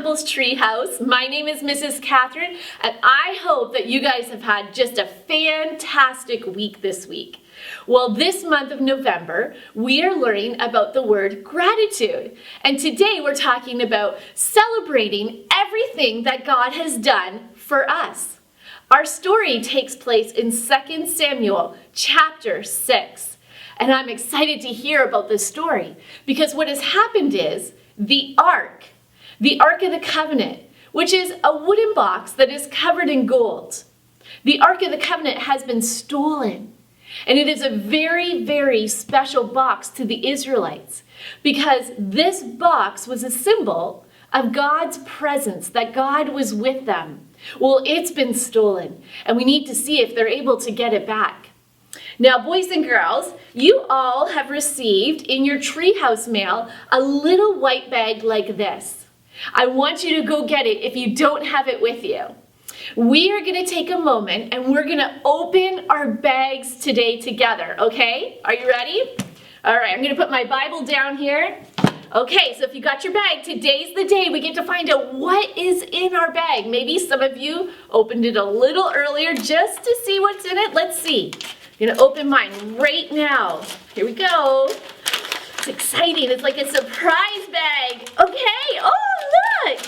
Hubble's Treehouse. My name is Mrs. Catherine, and I hope that you guys have had just a fantastic week this week. Well, this month of November, we are learning about the word gratitude. And today we're talking about celebrating everything that God has done for us. Our story takes place in 2 Samuel chapter 6. And I'm excited to hear about this story because what has happened is the Ark of the Covenant, which is a wooden box that is covered in gold. The Ark of the Covenant has been stolen. And it is a very, very special box to the Israelites because this box was a symbol of God's presence, that God was with them. Well, it's been stolen, and we need to see if they're able to get it back. Now, boys and girls, you all have received in your Treehouse mail a little white bag like this. I want you to go get it if you don't have it with you. We are going to take a moment and we're going to open our bags today together, okay? Are you ready? All right, I'm going to put my Bible down here. Okay, so if you got your bag, today's the day we get to find out what is in our bag. Maybe some of you opened it a little earlier just to see what's in it. Let's see. I'm going to open mine right now. Here we go. It's exciting. It's like a surprise bag. Okay, oh look.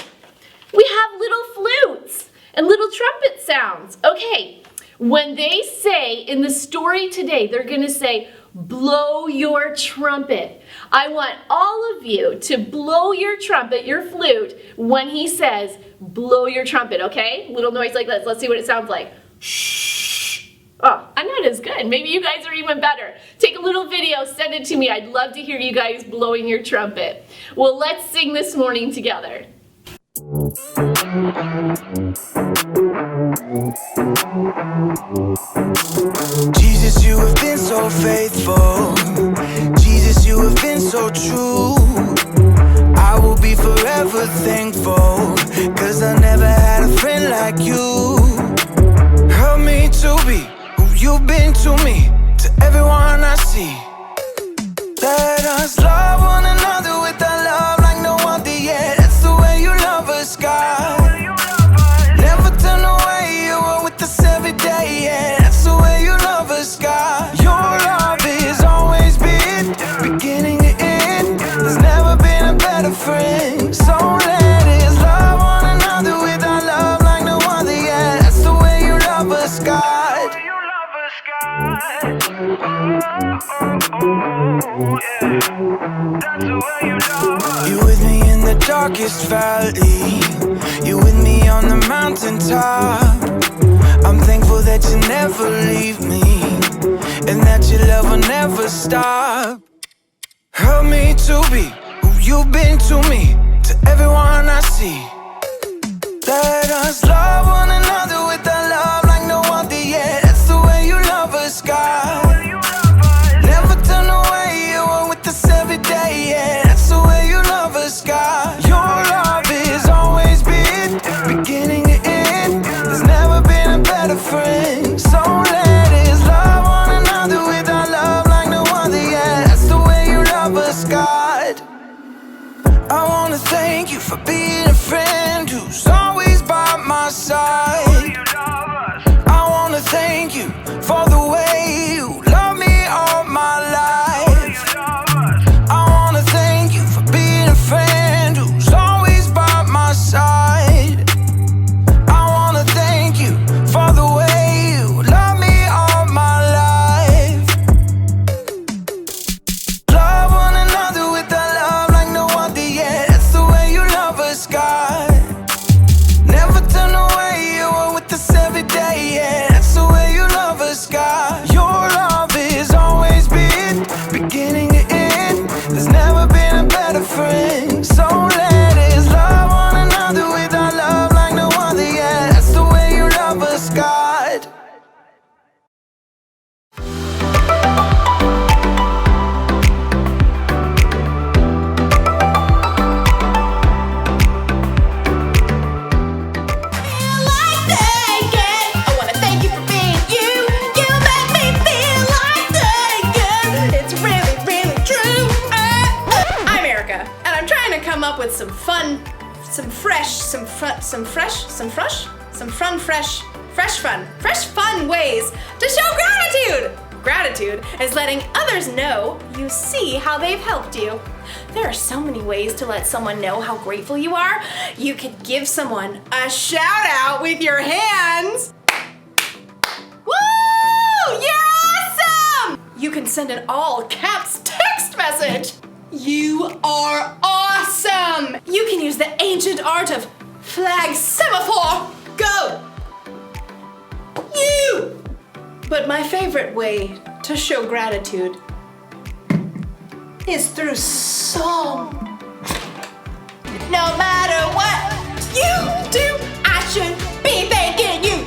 We have little flutes and little trumpet sounds. Okay, when they say in the story today, they're going to say, blow your trumpet. I want all of you to blow your trumpet, your flute, when he says, blow your trumpet, okay? Little noise like this. Let's see what it sounds like. Shh. Oh, I'm not as good. Maybe you guys are even better. Take a little video, send it to me. I'd love to hear you guys blowing your trumpet. Well, let's sing this morning together. Jesus, you have been so faithful. Jesus, you have been so true. I will be forever thankful, 'cause I never had a friend like you. Help me to be who you've been to me, to everyone I see. Let us love one another with that love like no other yet. That's the way you love us, God. Never turn away, you are with us every day, yeah. That's the way you love us, God. Your love has always been beginning to end. There's never been a better friend. So let us love one another with our love like no other, yeah. That's the way you love us, God. You with me in the darkest valley. You with me on the mountaintop. I'm thankful that you never leave me, and that your love will never stop. Help me to be who you've been to me, to everyone I see. Let us love one another with that love like no other yet. That's the way you love us, God. Never turn away, you are with us every day, yeah. That's the way you love us, God. Your love has always been beginning to end. There's never been a better friend. So let us love one another with our love like no other, yeah. That's the way you love us, God. I wanna thank you for being a friend who's always by my side. I wanna thank you for the way you love me all my life. I wanna thank you for being a friend who's always by my side. I wanna thank you for the way you love me all my life. Love one another with that love like no other, yeah. That's the way you love us, God. Never turn away, you are with us every day, yeah. That's the way you love us, God. Your love has always been beginning to end. There's never been a better friend. So let us love one another with our love like no other, yeah. That's the way you love us, God. With some fun fresh fun ways to show gratitude. Gratitude is letting others know you see how they've helped you. There are so many ways to let someone know how grateful you are. You could give someone a shout out with your hands. Woo! You're awesome! You can send an all caps text message. You are awesome! You can use the ancient art of flag semaphore. Go! You! But my favorite way to show gratitude is through song. No matter what you do, I should be thanking you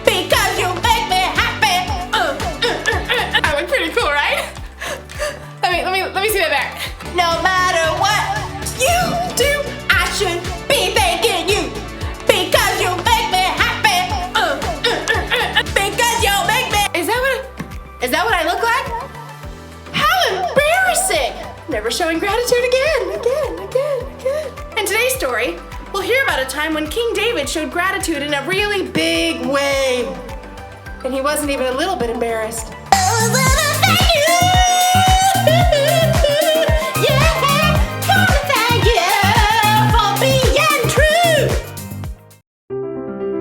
because you make me happy. I look pretty cool, right? Let me see that back. No matter what you do, I should be thanking you because you make me happy. Because you make me. Is that what I look like? How embarrassing! Never showing gratitude again. In today's story, we'll hear about a time when King David showed gratitude in a really big way. And he wasn't even a little bit embarrassed.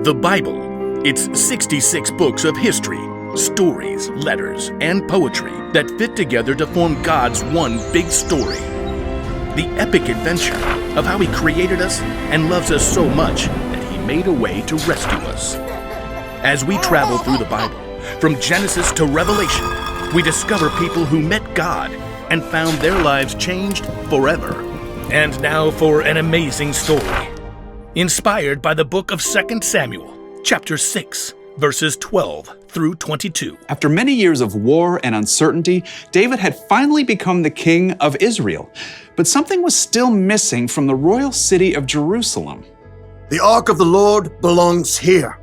The Bible. It's 66 books of history, stories, letters, and poetry that fit together to form God's one big story. The epic adventure of how He created us and loves us so much that He made a way to rescue us. As we travel through the Bible, from Genesis to Revelation, we discover people who met God and found their lives changed forever. And now for an amazing story. Inspired by the book of 2 Samuel, chapter 6, verses 12 through 22. After many years of war and uncertainty, David had finally become the king of Israel. But something was still missing from the royal city of Jerusalem. The Ark of the Lord belongs here.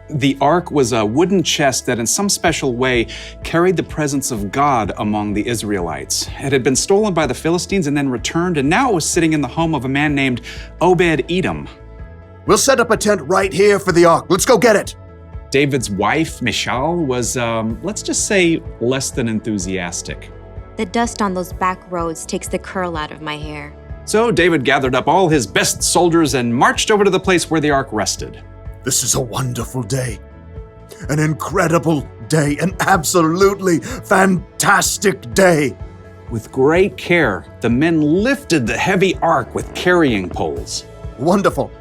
The Ark was a wooden chest that in some special way carried the presence of God among the Israelites. It had been stolen by the Philistines and then returned, and now it was sitting in the home of a man named Obed-Edom. We'll set up a tent right here for the Ark. Let's go get it. David's wife, Michal, was, let's just say, less than enthusiastic. The dust on those back roads takes the curl out of my hair. So David gathered up all his best soldiers and marched over to the place where the Ark rested. This is a wonderful day. An incredible day. An absolutely fantastic day. With great care, the men lifted the heavy Ark with carrying poles. Wonderful.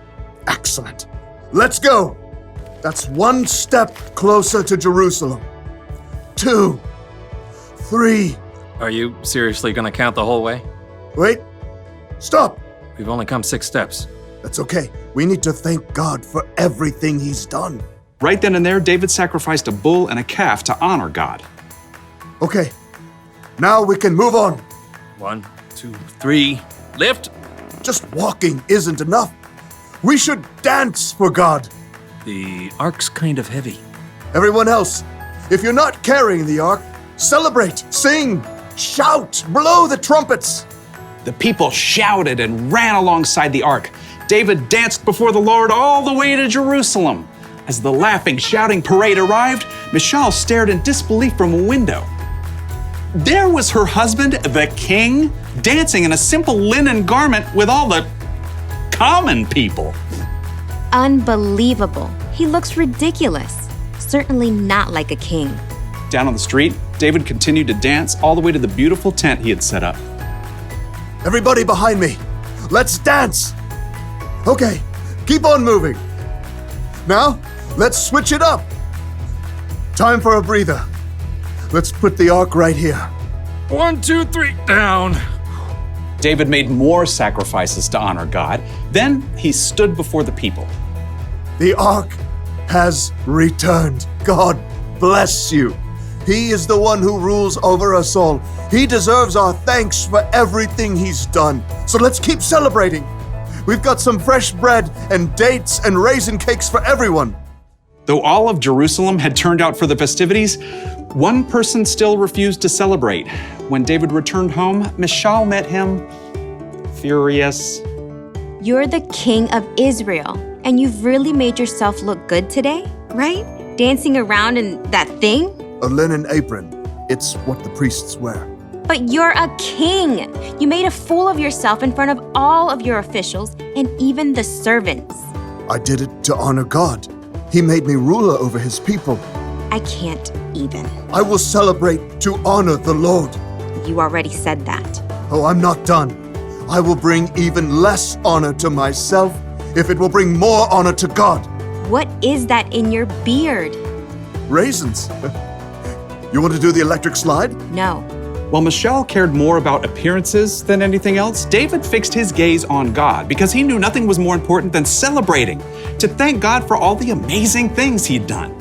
Excellent. Let's go. That's one step closer to Jerusalem. 2, 3. Are you seriously gonna count the whole way? Wait. Stop. We've only come 6 steps. That's okay. We need to thank God for everything He's done. Right then and there, David sacrificed a bull and a calf to honor God. Okay. Now we can move on. 1, 2, 3. Lift! Just walking isn't enough. We should dance for God. The Ark's kind of heavy. Everyone else, if you're not carrying the Ark, celebrate, sing, shout, blow the trumpets. The people shouted and ran alongside the Ark. David danced before the Lord all the way to Jerusalem. As the laughing, shouting parade arrived, Michal stared in disbelief from a window. There was her husband, the king, dancing in a simple linen garment with all the common people. Unbelievable. He looks ridiculous. Certainly not like a king. Down on the street, David continued to dance all the way to the beautiful tent he had set up. Everybody behind me, let's dance. Okay, keep on moving. Now, let's switch it up. Time for a breather. Let's put the Ark right here. 1, 2, 3, down. David made more sacrifices to honor God. Then he stood before the people. The Ark has returned. God bless you. He is the one who rules over us all. He deserves our thanks for everything He's done. So let's keep celebrating. We've got some fresh bread and dates and raisin cakes for everyone. Though all of Jerusalem had turned out for the festivities, one person still refused to celebrate. When David returned home, Michal met him furious. You're the king of Israel, and you've really made yourself look good today, right? Dancing around in that thing? A linen apron. It's what the priests wear. But you're a king. You made a fool of yourself in front of all of your officials and even the servants. I did it to honor God. He made me ruler over his people. I can't even. I will celebrate to honor the Lord. You already said that. Oh, I'm not done. I will bring even less honor to myself if it will bring more honor to God. What is that in your beard? Raisins. You want to do the electric slide? No. While Michelle cared more about appearances than anything else, David fixed his gaze on God because he knew nothing was more important than celebrating, to thank God for all the amazing things he'd done.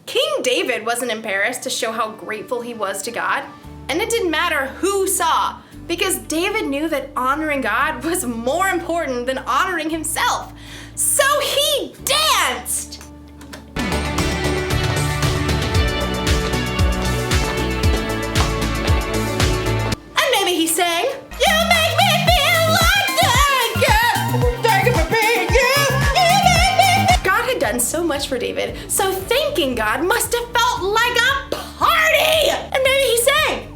King David wasn't embarrassed to show how grateful he was to God, and it didn't matter who saw, because David knew that honoring God was more important than honoring himself. So he danced! And maybe he sang, "You make me feel like that again. Thank you for being you. You make me feel." God had done so much for David, so thanking God must have felt like a party. And maybe he sang,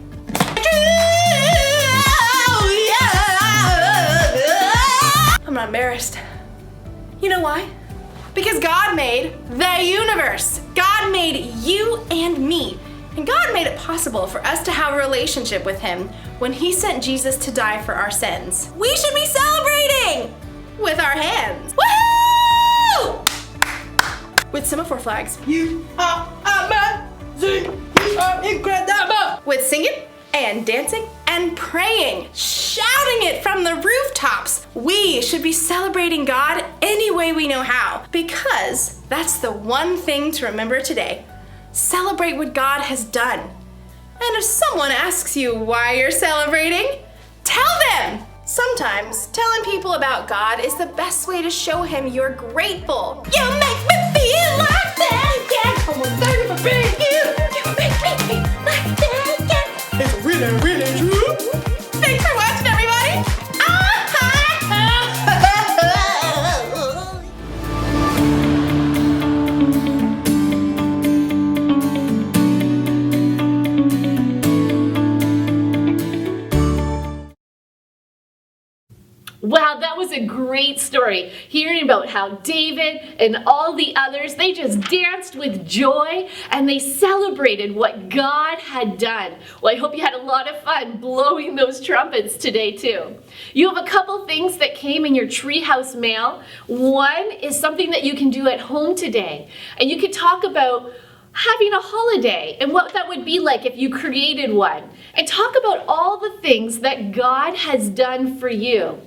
I'm not embarrassed. You know why? Because God made the universe. God made you and me. And God made it possible for us to have a relationship with Him when He sent Jesus to die for our sins. We should be celebrating with our hands. Woohoo! With semaphore flags. You are amazing. You are incredible. With singing and dancing and praying, shouting it from the rooftops. We should be celebrating God any way we know how, because that's the one thing to remember today. Celebrate what God has done. And if someone asks you why you're celebrating, tell them. Sometimes telling people about God is the best way to show Him you're grateful. You make me feel like that, yeah. I want to thank you for being you. You make me feel like that, yeah. It's really, really true. Thanks for watching, everybody. Wow, that was a great story. Hearing about how David and all the others, they just danced with joy and they celebrated what God had done. Well, I hope you had a lot of fun blowing those trumpets today too. You have a couple things that came in your Treehouse mail. One is something that you can do at home today. And you could talk about having a holiday and what that would be like if you created one. And talk about all the things that God has done for you.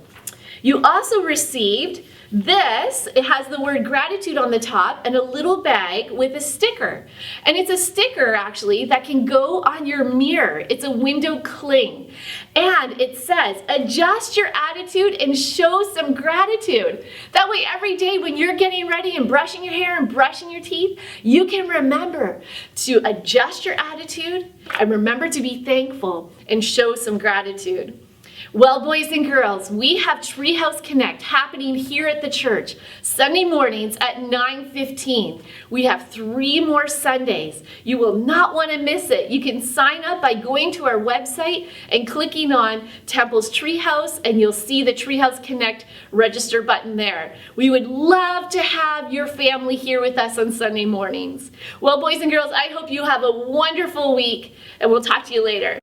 You also received this. It has the word gratitude on the top and a little bag with a sticker. And it's a sticker actually that can go on your mirror. It's a window cling. And it says, adjust your attitude and show some gratitude. That way every day when you're getting ready and brushing your hair and brushing your teeth, you can remember to adjust your attitude and remember to be thankful and show some gratitude. Well, boys and girls, we have Treehouse Connect happening here at the church Sunday mornings at 9:15. We have 3 more Sundays. You will not want to miss it. You can sign up by going to our website and clicking on Temple's Treehouse, and you'll see the Treehouse Connect register button there. We would love to have your family here with us on Sunday mornings. Well, boys and girls, I hope you have a wonderful week, and we'll talk to you later.